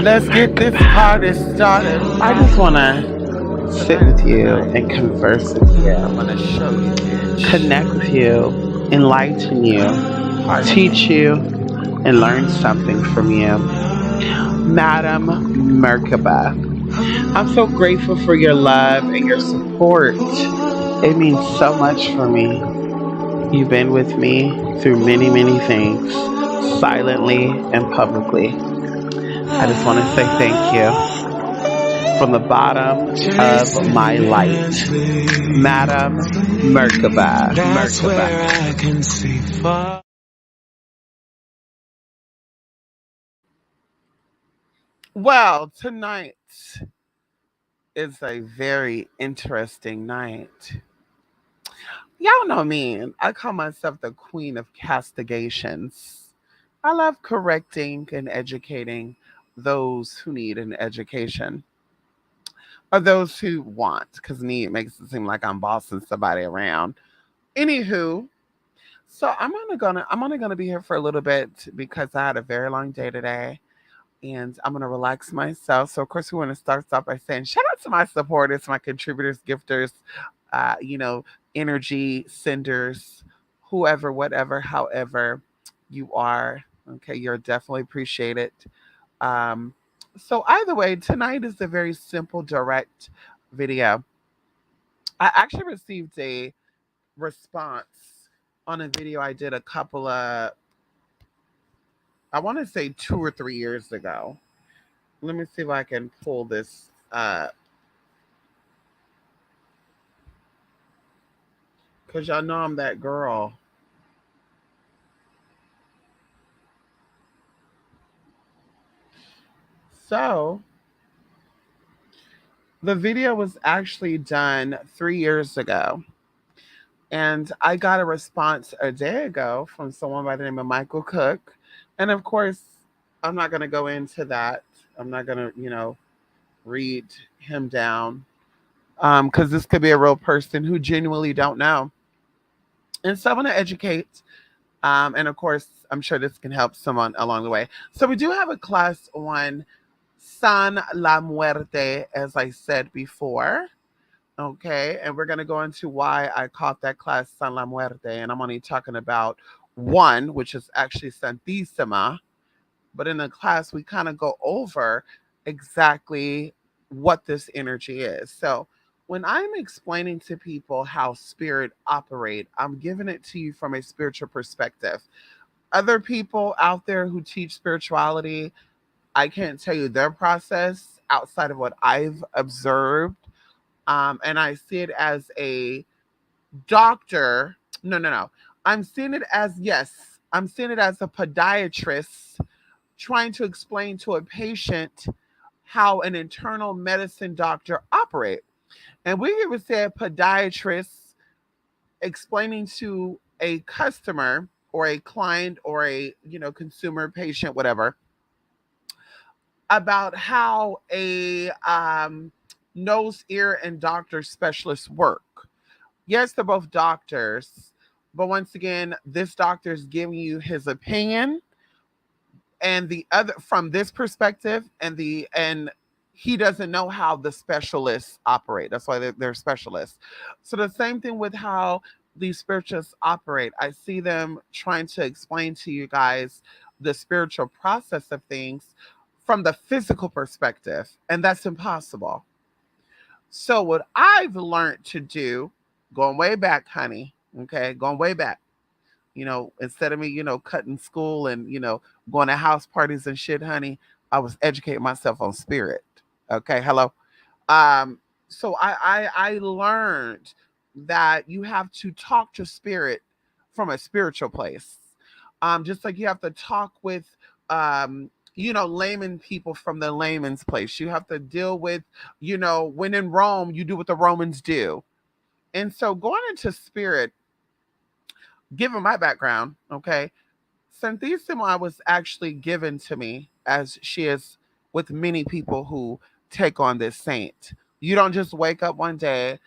Let's get this party started I right. just want to sit Tonight with is the you and night. converse with I'm you, gonna show you, bitch. connect with you, enlighten you, Pardon teach me. you, and learn something from you. Madam Merkaba, I'm so grateful for your love and your support. It means so much for me. You've been with me through many, many things, silently and publicly. I just want to say thank you from the bottom of my light. Madam Merkaba. That's Merkaba. where I can see far. Well, tonight is a very interesting night. Y'all know me. I call myself the queen of castigations. I love correcting and educating those who need an education or those who want, because need makes it seem like I'm bossing somebody around. Anywho, so I'm only gonna be here for a little bit because I had a very long day today, and I'm gonna relax myself. So of course we want to start off by saying shout out to my supporters, my contributors, gifters, uh, you know, energy senders, whoever, whatever, however you are. Okay, you're definitely appreciated. Um, so either way, tonight is a very simple, direct video. I actually received a response on a video I did a couple of, I want to say 2 or 3 years ago. Let me see if I can pull this because y'all know I'm that girl. So the video was actually done 3 years ago. And I got a response a day ago from someone by the name of Michael Cook. And of course, I'm not going to go into that. I'm not going to, read him down because this could be a real person who genuinely don't know. And so I'm going to educate. And of course, I'm sure this can help someone along the way. So we do have a class on San la Muerte, as I said before. Okay, and we're going to go into why I called that class San la Muerte. And I'm only talking about one, which is actually santisima. But in the class, we kind of go over exactly what this energy is. So when I'm explaining to people how spirit operate, I'm giving it to you from a spiritual perspective. Other people out there who teach spirituality, I can't tell you their process outside of what I've observed. And I see it as a doctor. No, no, no. I'm seeing it as, yes, I'm seeing it as a podiatrist trying to explain to a patient how an internal medicine doctor operates. And we would say a podiatrist explaining to a customer or a client or a consumer patient whatever about how a nose ear and doctor specialist work. Yes, they're both doctors, but once again, this doctor is giving you his opinion and the other from this perspective, and he doesn't know how the specialists operate. That's why they're specialists. So the same thing with how these spiritualists operate. I see them trying to explain to you guys the spiritual process of things from the physical perspective, and that's impossible. So what I've learned to do, going way back, honey, okay, going way back, instead of me, cutting school and, going to house parties and shit, honey, I was educating myself on spirit. Okay, hello. Um, so I learned that you have to talk to spirit from a spiritual place. Just like you have to talk with layman people from the layman's place. You have to deal with, when in Rome, you do what the Romans do. And so going into spirit, given my background, okay, Santissima was actually given to me as she is with many people who take on this saint. You don't just wake up one day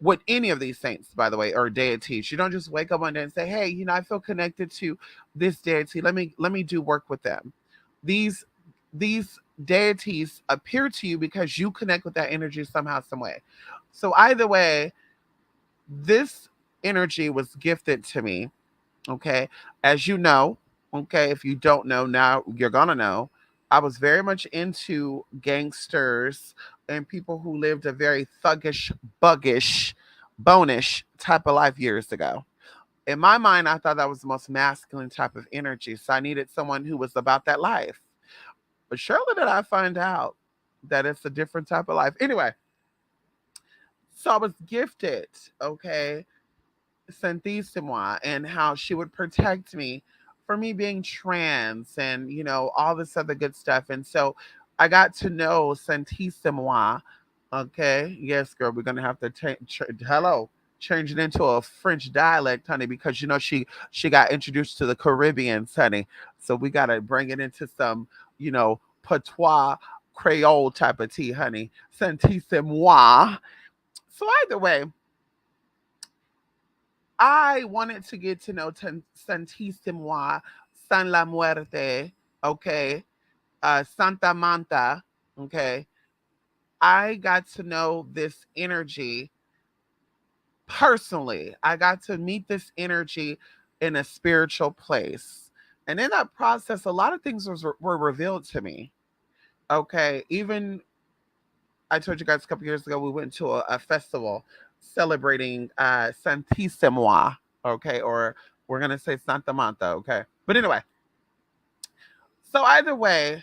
with any of these saints, by the way, or deities. You don't just wake up one day and say, "Hey, I feel connected to this deity. Let me do work with them." These these deities appear to you because you connect with that energy somehow, some way. So either way, this energy was gifted to me. Okay. As you know, okay, if you don't know now, you're going to know. I was very much into gangsters and people who lived a very thuggish, buggish, bonish type of life years ago. In my mind, I thought that was the most masculine type of energy. So I needed someone who was about that life. But surely did I find out that it's a different type of life. Anyway, so I was gifted, okay, santisima, and how she would protect me for me being trans and, all this other good stuff. And so I got to know santisima. Okay. Yes, girl, we're going to have to change it into a French dialect, honey, because she got introduced to the Caribbeans, honey. So we got to bring it into some, patois Creole type of tea, honey. Santisima. So either way, I wanted to get to know Santisima, San La Muerte, okay, Santa Manta, okay. I got to know this energy personally. I got to meet this energy in a spiritual place. And in that process, a lot of things were revealed to me. Okay. Even I told you guys a couple years ago, we went to a festival celebrating Santisima, okay, or we're gonna say Santa Manta, okay. But anyway, so either way,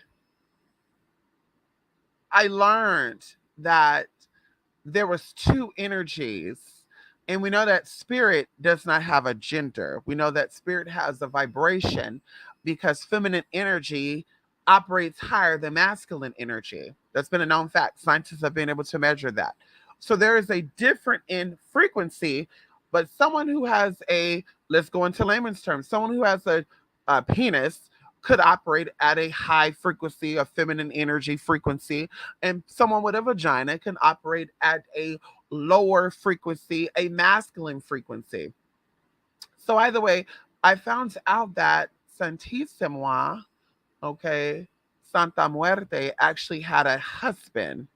I learned that there was two energies, and we know that spirit does not have a gender. We know that spirit has a vibration because feminine energy operates higher than masculine energy. That's been a known fact. Scientists have been able to measure that. So there is a different in frequency, but someone who has a, let's go into layman's terms, someone who has a penis could operate at a high frequency, a feminine energy frequency, and someone with a vagina can operate at a lower frequency, a masculine frequency. So either way, I found out that Santisima, okay, Santa Muerte actually had a husband.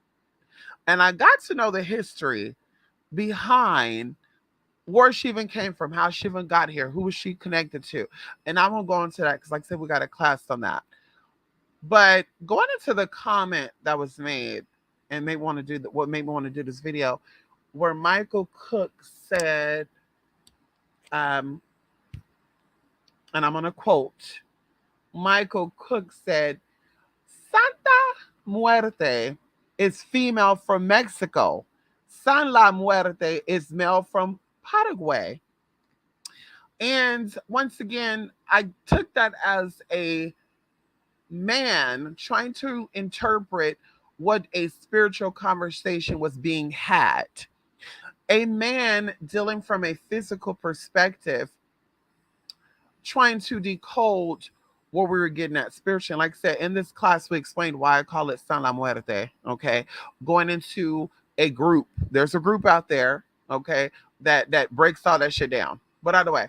And I got to know the history behind where she even came from, how she even got here, who was she connected to. And I won't go into that because, like I said, we got a class on that. But going into the comment that was made and made want to do what made me want to do this video, where Michael Cook said, um, and I'm gonna quote, Michael Cook said, Santa Muerte is female from Mexico. San La Muerte is male from Paraguay. And once again, I took that as a man trying to interpret what a spiritual conversation was being had. A man dealing from a physical perspective, trying to decode what we were getting at spiritually. And like I said, in this class, we explained why I call it San La Muerte. Okay. Going into a group. There's a group out there, okay, that breaks all that shit down. But either way.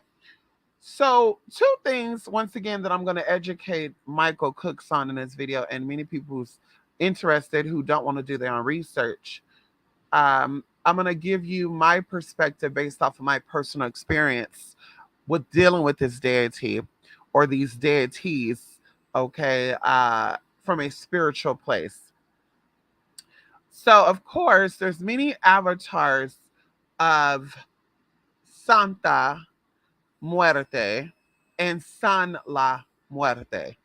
So, two things, once again, that I'm going to educate Michael Cooks on in this video, and many people who's interested who don't want to do their own research. I'm going to give you my perspective based off of my personal experience with dealing with this deity or these deities, okay, from a spiritual place. So, of course, there's many avatars of Santa Muerte and San La Muerte.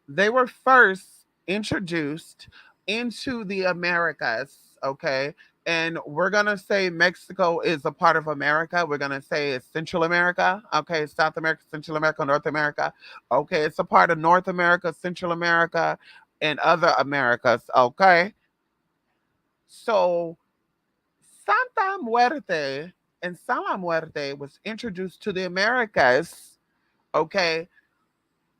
They were first introduced into the Americas, okay? And we're going to say Mexico is a part of America. We're going to say it's Central America, okay? South America, Central America, North America. Okay, it's a part of North America, Central America, and other Americas, okay? So Santa Muerte and Sala Muerte was introduced to the Americas, okay,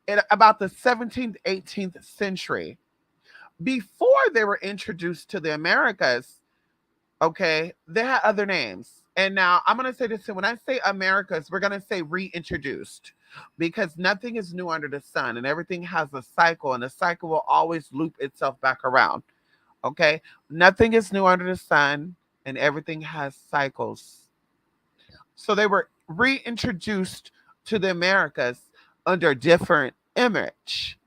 in about the 17th, 18th century. Before they were introduced to the Americas, okay, they had other names. And now I'm going to say this, and when I say Americas, we're going to say reintroduced. because nothing is new under the sun and everything has a cycle and the cycle will always loop itself back around. Okay? Nothing is new under the sun and everything has cycles. So they were reintroduced to the Americas under a different image.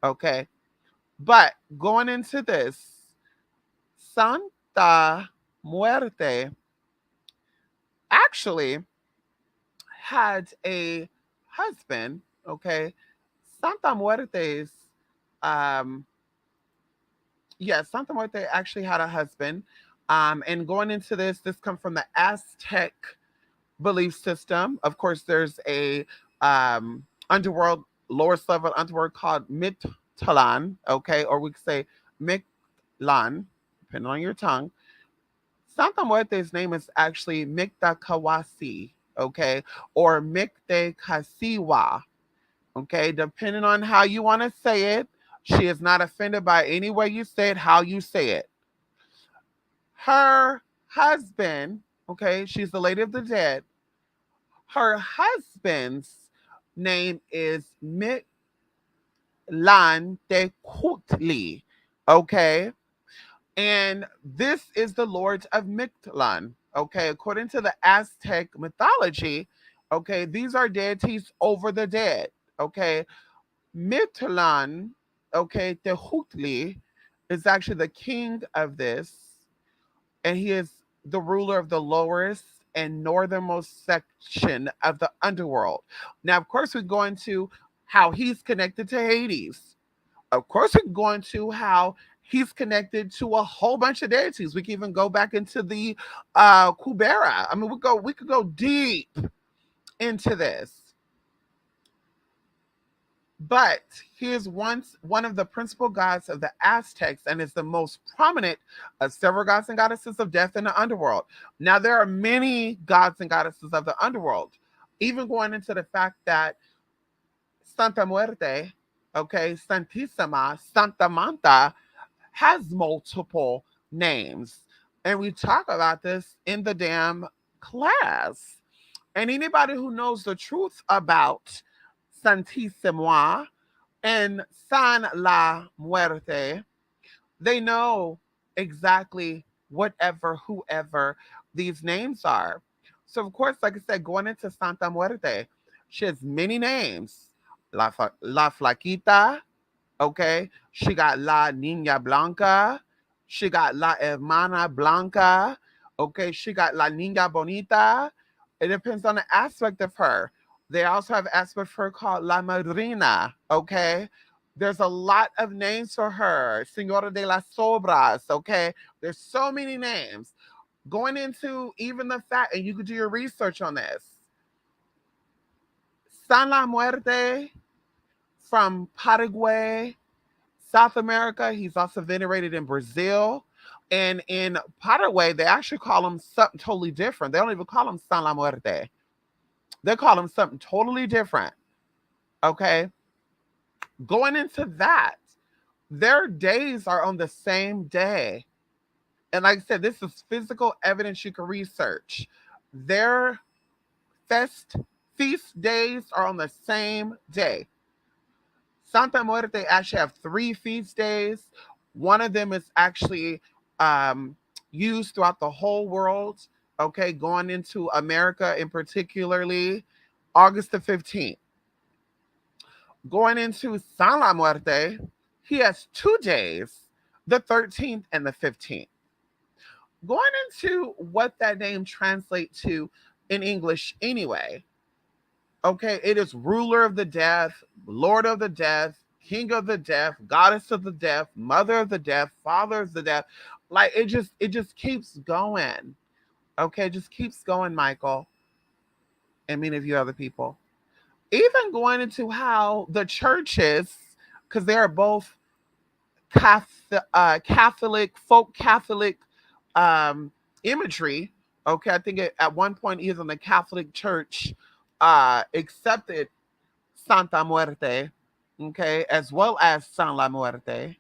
Okay? But going into this, Santa Muerte actually had a husband. Okay? Santa Muerte's um Santa Muerte actually had a husband. And going into this comes from the Aztec belief system. Of course, there's a underworld, lowest level underworld called Mictlan, okay, or we could say Mictlan, depending on your tongue. Santa Muerte's name is actually Mictacawasi, okay, or Mictecasiwa, okay, depending on how you want to say it. She is not offended by any way you say it, how you say it. Her husband, okay, she's the lady of the dead. Her husband's name is Mictlantecutli, okay? And this is the Lord of Mictlan, okay? According to the Aztec mythology, okay, these are deities over the dead, okay? Mictlan, okay, Tehutli is actually the king of this, and he is the ruler of the lowest and northernmost section of the underworld. Now, of course, we go into how he's connected to Hades. Of course, we go into how he's connected to a whole bunch of deities. We can even go back into the Kubera. I mean, we could go deep into this. But he is once one of the principal gods of the Aztecs and is the most prominent of several gods and goddesses of death in the underworld. Now, there are many gods and goddesses of the underworld, even going into the fact that Santa Muerte, okay, Santisima, Santa Manta has multiple names. And we talk about this in the damn class. And anybody who knows the truth about Santisima and San La Muerte, they know exactly whatever, whoever these names are. So, of course, like I said, going into Santa Muerte, she has many names. La Flaquita, okay? She got La Nina Blanca. She got La Hermana Blanca. Okay, she got La Nina Bonita. It depends on the aspect of her. They also have aspect of her called La Madrina. Okay, there's a lot of names for her. Senora de las Sobras. Okay, there's so many names. Going into even the fact, and you could do your research on this. San La Muerte from Paraguay, South America. He's also venerated in Brazil. And in Paraguay, they actually call him something totally different. They don't even call him San La Muerte. They call him something totally different. Okay. Going into that, their days are on the same day. And like I said, this is physical evidence you can research. Their fest feast days are on the same day. Santa Muerte actually have three feast days. One of them is actually um, used throughout the whole world. Okay, going into America in particularly, August the 15th. Going into San La Muerte, he has 2 days, the 13th and the 15th. Going into what that name translates to in English anyway. Okay, it is ruler of the death, lord of the death, king of the death, goddess of the death, mother of the death, father of the death. Like it just keeps going. Okay, it just keeps going, Michael, and many of you other people. Even going into how the churches, because they are both Catholic, folk Catholic um, imagery. Okay, I think at one point even the Catholic Church accepted Santa Muerte, okay, as well as San La Muerte.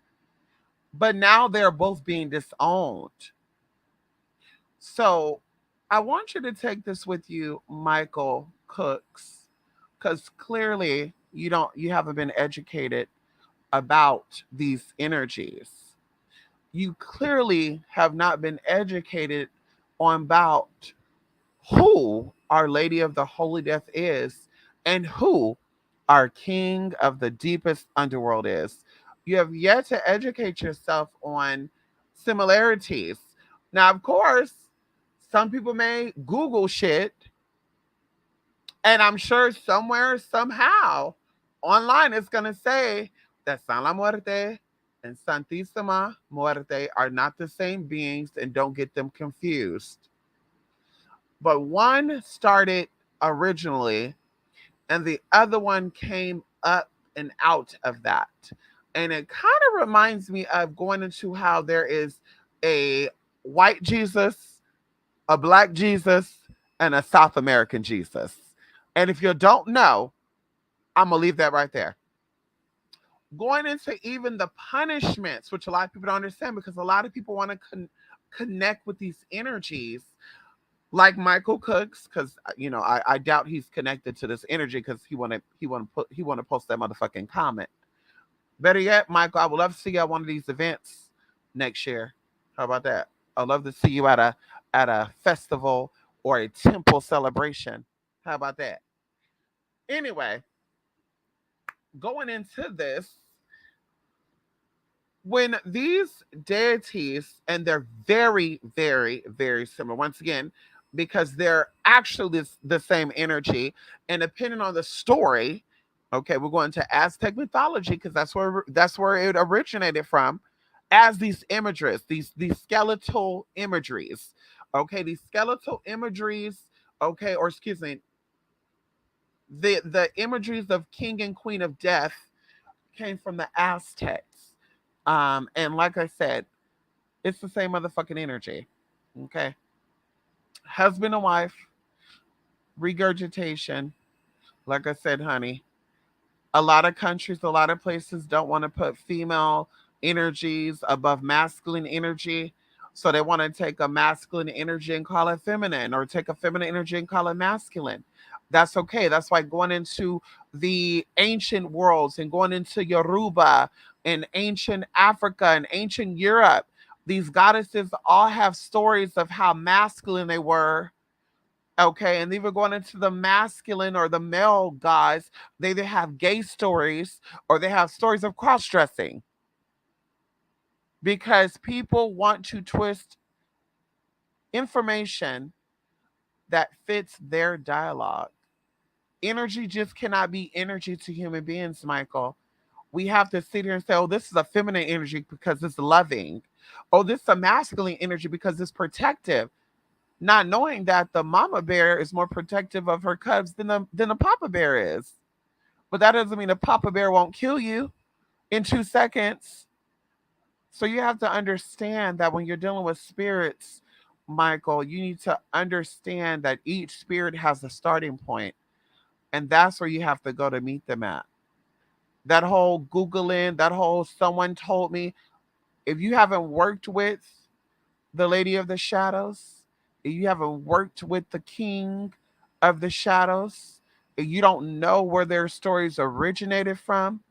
But now they're both being disowned. So I want you to take this with you, Michael Cooks. because clearly you haven't been educated about these energies. You clearly have not been educated on about who Our Lady of the Holy Death is and who our King of the deepest underworld is. You have yet to educate yourself on similarities. Now, of course, some people may Google shit, and I'm sure somewhere, somehow, online it's going to say that San la Muerte and Santisima Muerte are not the same beings and don't get them confused. But one started originally, and the other one came up and out of that. And it kind of reminds me of going into how there is a white Jesus, a black Jesus, and a South American Jesus. And if you don't know, I'm going to leave that right there. Going into even the punishments, which a lot of people don't understand because a lot of people want to connect with these energies like Michael Cooks, because I doubt he's connected to this energy because he want to post that motherfucking comment. Better yet, Michael, I would love to see you at one of these events next year. How about that? I'd love to see you at a festival or a temple celebration. How about that? Anyway, going into this, when these deities, and they're very, very, very similar, once again, because they're actually the same energy, and depending on the story, okay, we're going to Aztec mythology because that's where it originated from, as these imageries, these skeletal imageries, okay, these skeletal imageries, okay, or excuse me, the imageries of king and queen of death came from the Aztecs. And like I said, it's the same motherfucking energy. Okay. Husband and wife, regurgitation. Like I said, honey, a lot of countries, a lot of places don't want to put female energies above masculine energy. So they want to take a masculine energy and call it feminine, or take a feminine energy and call it masculine. That's okay. That's why going into the ancient worlds and going into Yoruba and ancient Africa and ancient Europe, these goddesses all have stories of how masculine they were. Okay, and even going into the masculine or the male guys, they either have gay stories or they have stories of cross dressing, because people want to twist information that fits their dialogue. Energy just cannot be energy to human beings, Michael. We have to sit here and say, oh, this is a feminine energy because it's loving. Oh, this is a masculine energy because it's protective. Not knowing that the mama bear is more protective of her cubs than the papa bear is. But that doesn't mean the papa bear won't kill you in 2 seconds. So you have to understand that when you're dealing with spirits, Michael, you need to understand that each spirit has a starting point, and that's where you have to go to meet them at. That whole Googling, that whole someone told me, if you haven't worked with the Lady of the Shadows, if you haven't worked with the King of the Shadows, if you don't know where their stories originated from,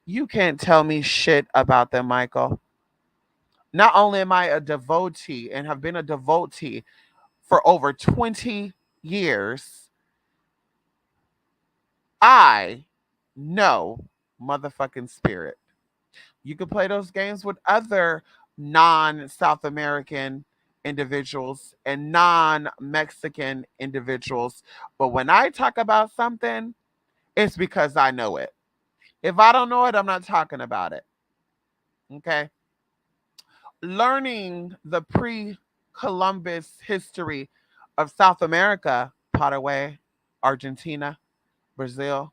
you can't tell me shit about them, Michael. Not only am I a devotee and have been a devotee for over 20 years, I know motherfucking spirit. You can play those games with other non South American individuals and non Mexican individuals. But when I talk about something, it's because I know it. If I don't know it, I'm not talking about it. Okay. Learning the pre Columbus history of South America, Paraguay, Argentina, Brazil,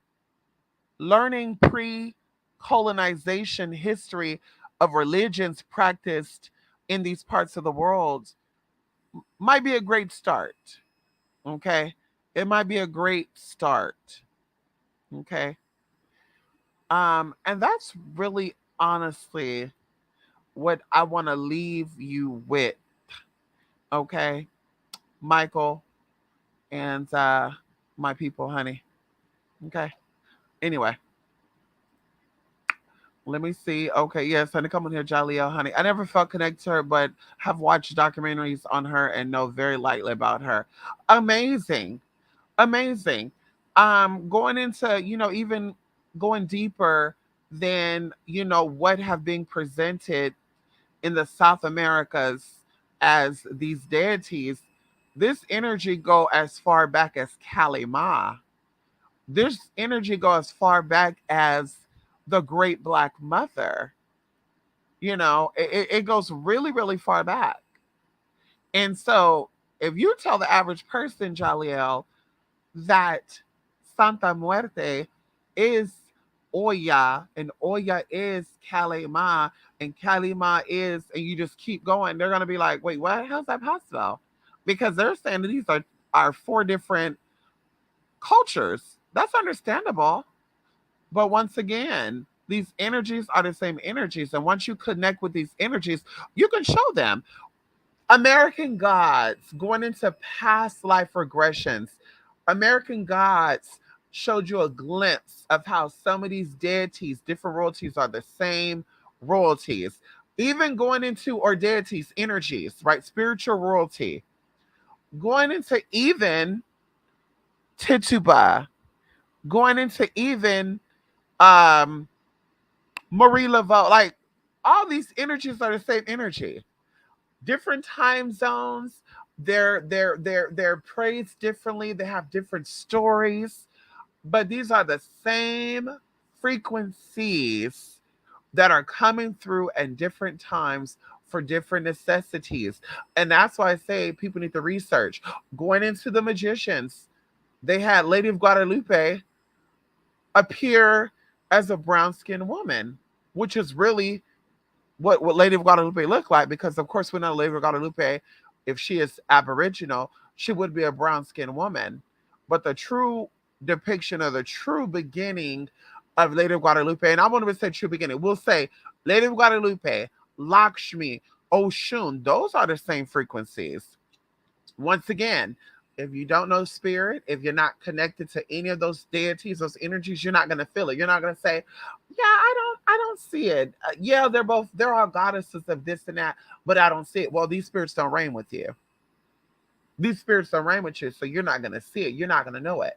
learning pre colonization history of religions practiced in these parts of the world might be a great start. Okay. It might be a great start. Okay. And that's really honestly what I want to leave you with. Okay. Michael and my people, honey. Okay. Anyway, let me see. Okay, yes, honey, come on here, Jaleel, honey. I never felt connected to her, but have watched documentaries on her and know very lightly about her. Amazing. Amazing. Going into, even going deeper than, what have been presented in the South Americas as these deities, this energy go as far back as Kalima. This energy go as far back as the Great Black Mother. It goes really, really far back. And so, if you tell the average person, Jaliel, that Santa Muerte is Oya and Oya is Kalima and Kalima is, and you just keep going, they're going to be like, wait, what? How's that possible? Because they're saying that these are four different cultures. That's understandable. But once again, these energies are the same energies. And once you connect with these energies, you can show them. American Gods, going into past life regressions, American Gods showed you a glimpse of how some of these deities, different royalties, are the same royalties. Even going into, or deities, energies, right? Spiritual royalty. Going into even Tituba, going into even um Marie Laveau, like all these energies are the same energy. Different time zones, they're praised differently, they have different stories, but these are the same frequencies that are coming through at different times for different necessities. And that's why I say people need to research. Going into the magicians, they had Lady of Guadalupe appear as a brown skinned woman, which is really what Lady of Guadalupe looked like, because of course we know Lady of Guadalupe, if she is Aboriginal, she would be a brown skinned woman. But the true depiction of the true beginning of Lady of Guadalupe, and I won't even say true beginning, we'll say Lady of Guadalupe, Lakshmi, Oshun, those are the same frequencies. Once again, if you don't know spirit, if you're not connected to any of those deities, those energies, you're not going to feel it. You're not going to say, "Yeah, I don't see it." Yeah, they're all goddesses of this and that, but I don't see it. Well, these spirits don't reign with you. These spirits don't reign with you, so you're not going to see it. You're not going to know it.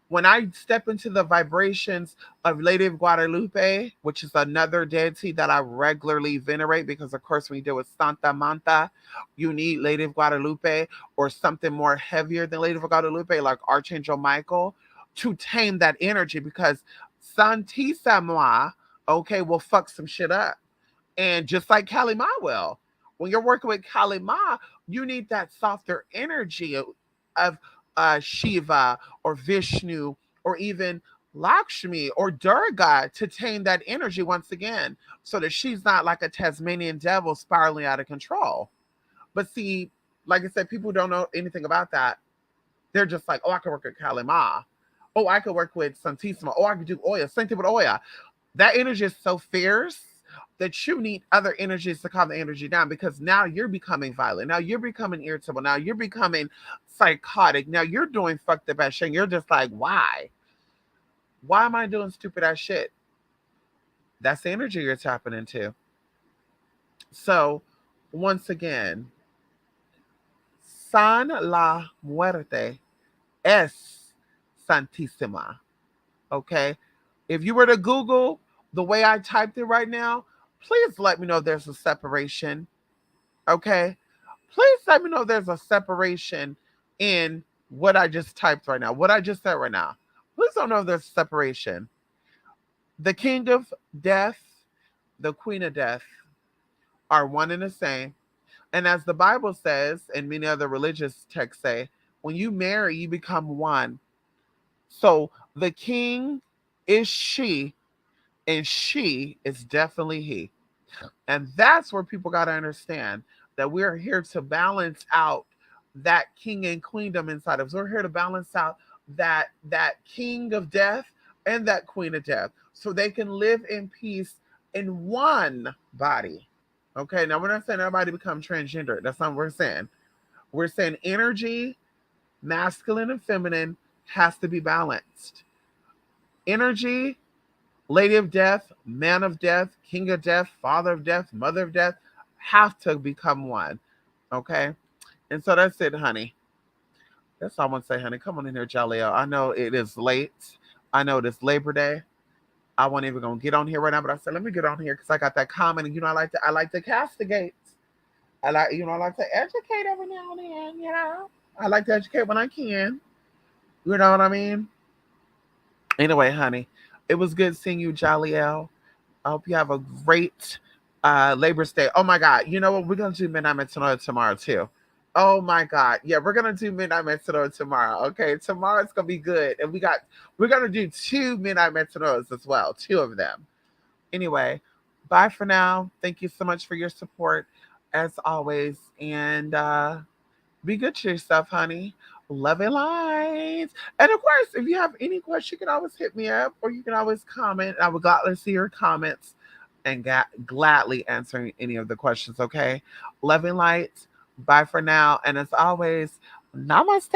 When I step into the vibrations of Lady of Guadalupe, which is another deity that I regularly venerate, because of course when you deal with Santa Manta, you need Lady of Guadalupe or something more heavier than Lady of Guadalupe, like Archangel Michael, to tame that energy, because santisima, okay, will fuck some shit up. And just like Kali Ma will, when you're working with Kali Ma, you need that softer energy of Shiva or Vishnu or even Lakshmi or Durga to tame that energy once again, so that she's not like a Tasmanian devil spiraling out of control. But see, like I said, people don't know anything about that. They're just like, oh, I can work with Kali Ma. Oh, I could work with Santisima. Oh, I could do Oya. Same thing with Oya. That energy is so fierce that you need other energies to calm the energy down, because now you're becoming violent. Now you're becoming irritable. Now you're becoming psychotic. Now you're doing fucked up ass shit. And you're just like, why? Why am I doing stupid ass shit? That's the energy you're tapping into. So, once again, San la muerte es santísima. Okay? If you were to Google the way I typed it right now, please let me know there's a separation. Okay? Please let me know there's a separation in what I just typed right now, what I just said right now. Please don't know if there's separation. The king of death, the queen of death are one and the same. And as the Bible says, and many other religious texts say, when you marry, you become one. So the king is she, and she is definitely he. And that's where people got to understand that we're here to balance out that king and queendom inside of us. We're here to balance out that king of death and that queen of death, so they can live in peace in one body. Okay, now we're not saying everybody become transgender. That's not what we're saying. We're saying energy, masculine and feminine, has to be balanced. Energy, lady of death, man of death, king of death, father of death, mother of death have to become one. Okay? And so that's it, honey. That's all I want to say, honey. Come on in here, Jaleel. I know it is late. I know it is Labor Day. I wasn't even gonna get on here right now, but I said let me get on here because I got that comment, and I like to castigate. I like to educate every now and then. I like to educate when I can. You know what I mean? Anyway, honey, it was good seeing you, Jaliel. I hope you have a great Labor Day. Oh my God. You know what? We're gonna do Midnight Metanora tomorrow too. Oh my God. Yeah, we're gonna do Midnight Metanora tomorrow. Okay. Tomorrow's gonna be good. And we're gonna do two Midnight Metanoras as well. Two of them. Anyway, bye for now. Thank you so much for your support as always. And be good to yourself, honey. Love and light. And of course, if you have any questions, you can always hit me up or you can always comment. I would gladly see your comments and gladly answer any of the questions, okay? Love and light. Bye for now. And as always, namaste.